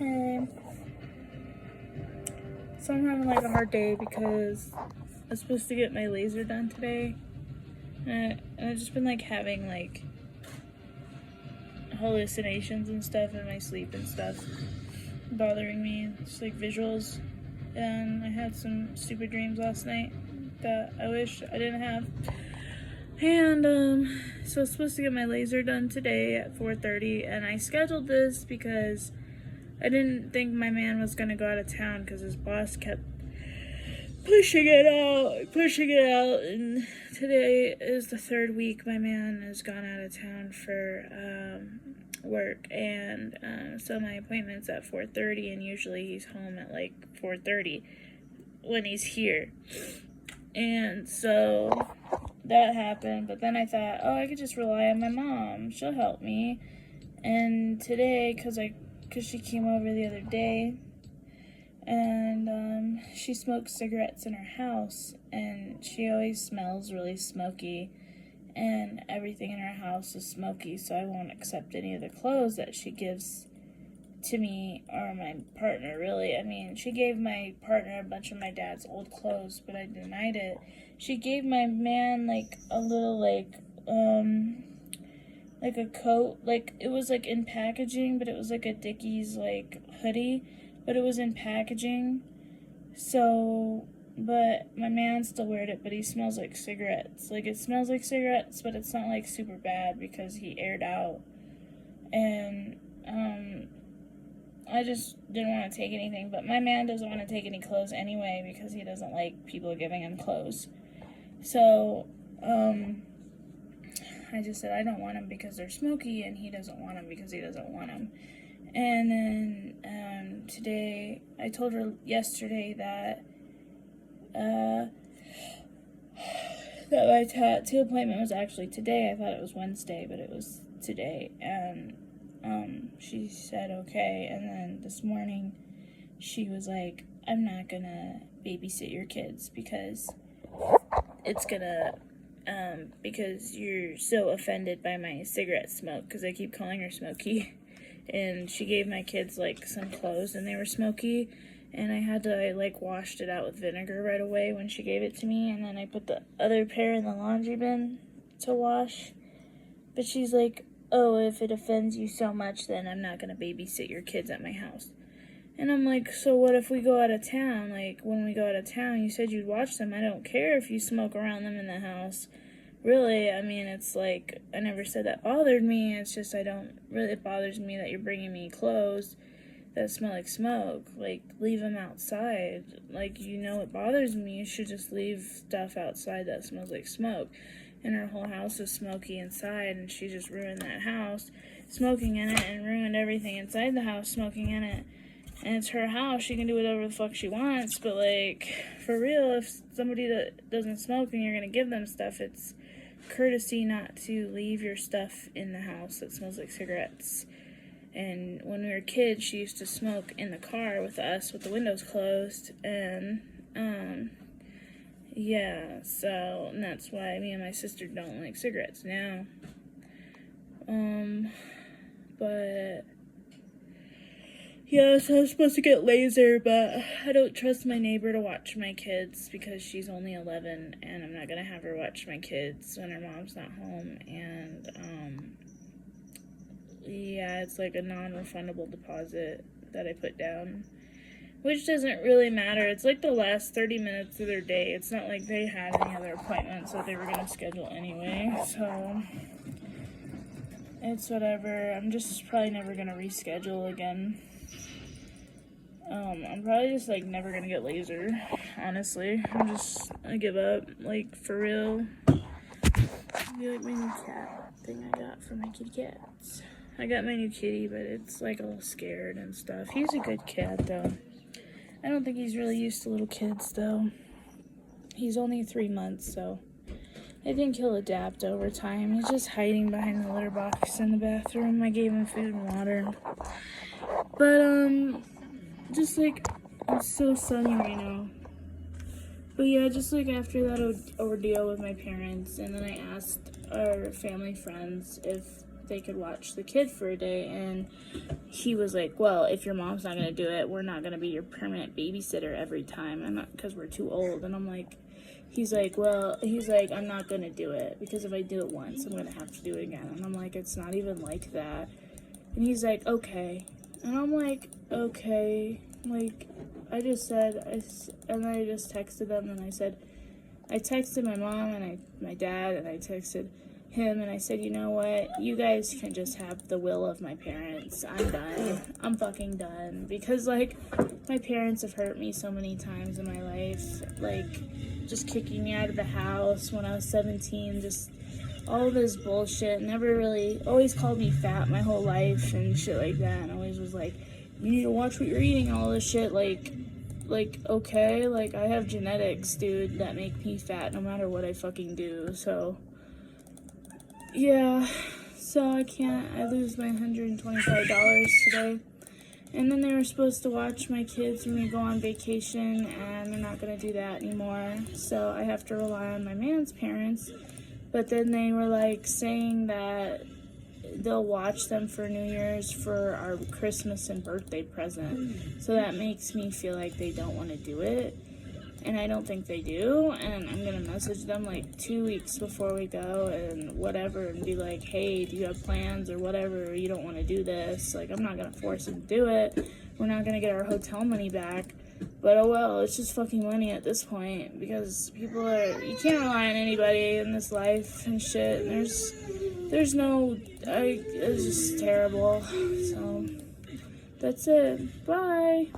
Um, so I'm having like a hard day because I was supposed to get my laser done today, and I've just been like having like hallucinations and stuff in my sleep and stuff bothering me. It's like visuals, and I had some stupid dreams last night that I wish I didn't have. And so I was supposed to get my laser done today at 4:30, and I scheduled this because I didn't think my man was gonna go out of town because his boss kept pushing it out, and today is the third week my man has gone out of town for work, and so my appointment's at 4:30, and usually he's home at like 4:30 when he's here. And so that happened, but then I thought, oh, I could just rely on my mom, she'll help me. And today, because she came over the other day, and she smokes cigarettes in her house, and she always smells really smoky, and everything in her house is smoky, so I won't accept any of the clothes that she gives to me or my partner, really. I mean, she gave my partner a bunch of my dad's old clothes, but I denied it. She gave my man like a little like a coat, like it was like in packaging, but it was like a Dickies like hoodie, but it was in packaging. So, but my man still weared it, but he smells like cigarettes. Like, it smells like cigarettes, but it's not like super bad because he aired out. And I just didn't want to take anything, but my man doesn't want to take any clothes anyway because he doesn't like people giving him clothes. So I just said I don't want them because they're smoky, and he doesn't want them because he doesn't want them. And then today, I told her yesterday that my tattoo appointment was actually today. I thought it was Wednesday, but it was today. And she said okay. And then this morning, she was like, I'm not gonna babysit your kids because it's gonna because you're so offended by my cigarette smoke, because I keep calling her Smokey. And she gave my kids like some clothes and they were smoky, and I had to like washed it out with vinegar right away when she gave it to me, and then I put the other pair in the laundry bin to wash. But she's like, oh, if it offends you so much, then I'm not gonna babysit your kids at my house. And I'm like, so what if we go out of town? Like, when we go out of town, you said you'd watch them. I don't care if you smoke around them in the house. Really, I mean, it's like, I never said that bothered me. It's just, it bothers me that you're bringing me clothes that smell like smoke. Like, leave them outside. Like, it bothers me. You should just leave stuff outside that smells like smoke. And her whole house is smoky inside, and she just ruined that house, smoking in it, and ruined everything inside the house, smoking in it. And it's her house, she can do whatever the fuck she wants, but like, for real, if somebody that doesn't smoke and you're gonna give them stuff, it's courtesy not to leave your stuff in the house that smells like cigarettes. And when we were kids, she used to smoke in the car with us with the windows closed, and so and that's why me and my sister don't like cigarettes now. But yeah, so I was supposed to get laser, but I don't trust my neighbor to watch my kids because she's only 11, and I'm not gonna have her watch my kids when her mom's not home. And it's like a non-refundable deposit that I put down, which doesn't really matter. It's like the last 30 minutes of their day. It's not like they had any other appointments that they were gonna schedule anyway, so it's whatever. I'm just probably never gonna reschedule again. I'm probably just, like, never gonna get laser, honestly. I give up, like, for real. Be like my new cat thing I got for my kitty cats. I got my new kitty, but it's, like, all scared and stuff. He's a good cat, though. I don't think he's really used to little kids, though. He's only 3 months, so I think he'll adapt over time. He's just hiding behind the litter box in the bathroom. I gave him food and water. But, just like, it's so sunny right now. But yeah, just like after that ordeal with my parents, and then I asked our family friends if they could watch the kid for a day. And he was like, well, if your mom's not going to do it, we're not going to be your permanent babysitter every time, because we're too old. And I'm like, he's like, I'm not going to do it, because if I do it once, I'm going to have to do it again. And I'm like, it's not even like that. And he's like, okay. And I'm like, okay. Like, I just said, and I just texted them, and I said, I texted my mom and my dad, and I texted him, and I said, you know what, you guys can just have the will of my parents. I'm done. I'm fucking done. Because, like, my parents have hurt me so many times in my life. Like, just kicking me out of the house when I was 17, just all this bullshit. Never really, always called me fat my whole life and shit like that, and always was like, you need to watch what you're eating and all this shit. Like, okay, like, I have genetics, dude, that make me fat no matter what I fucking do. So yeah, so I lose my $125 today. And then they were supposed to watch my kids when we go on vacation, and they're not going to do that anymore. So I have to rely on my man's parents. But then they were, like, saying that they'll watch them for New Year's for our Christmas and birthday present. So that makes me feel like they don't want to do it. And I don't think they do. And I'm going to message them, like, 2 weeks before we go and whatever, and be like, hey, do you have plans or whatever? Or you don't want to do this. Like, I'm not going to force them to do it. We're not going to get our hotel money back. But oh well, it's just fucking money at this point, because you can't rely on anybody in this life and shit. And it's just terrible. So that's it. Bye.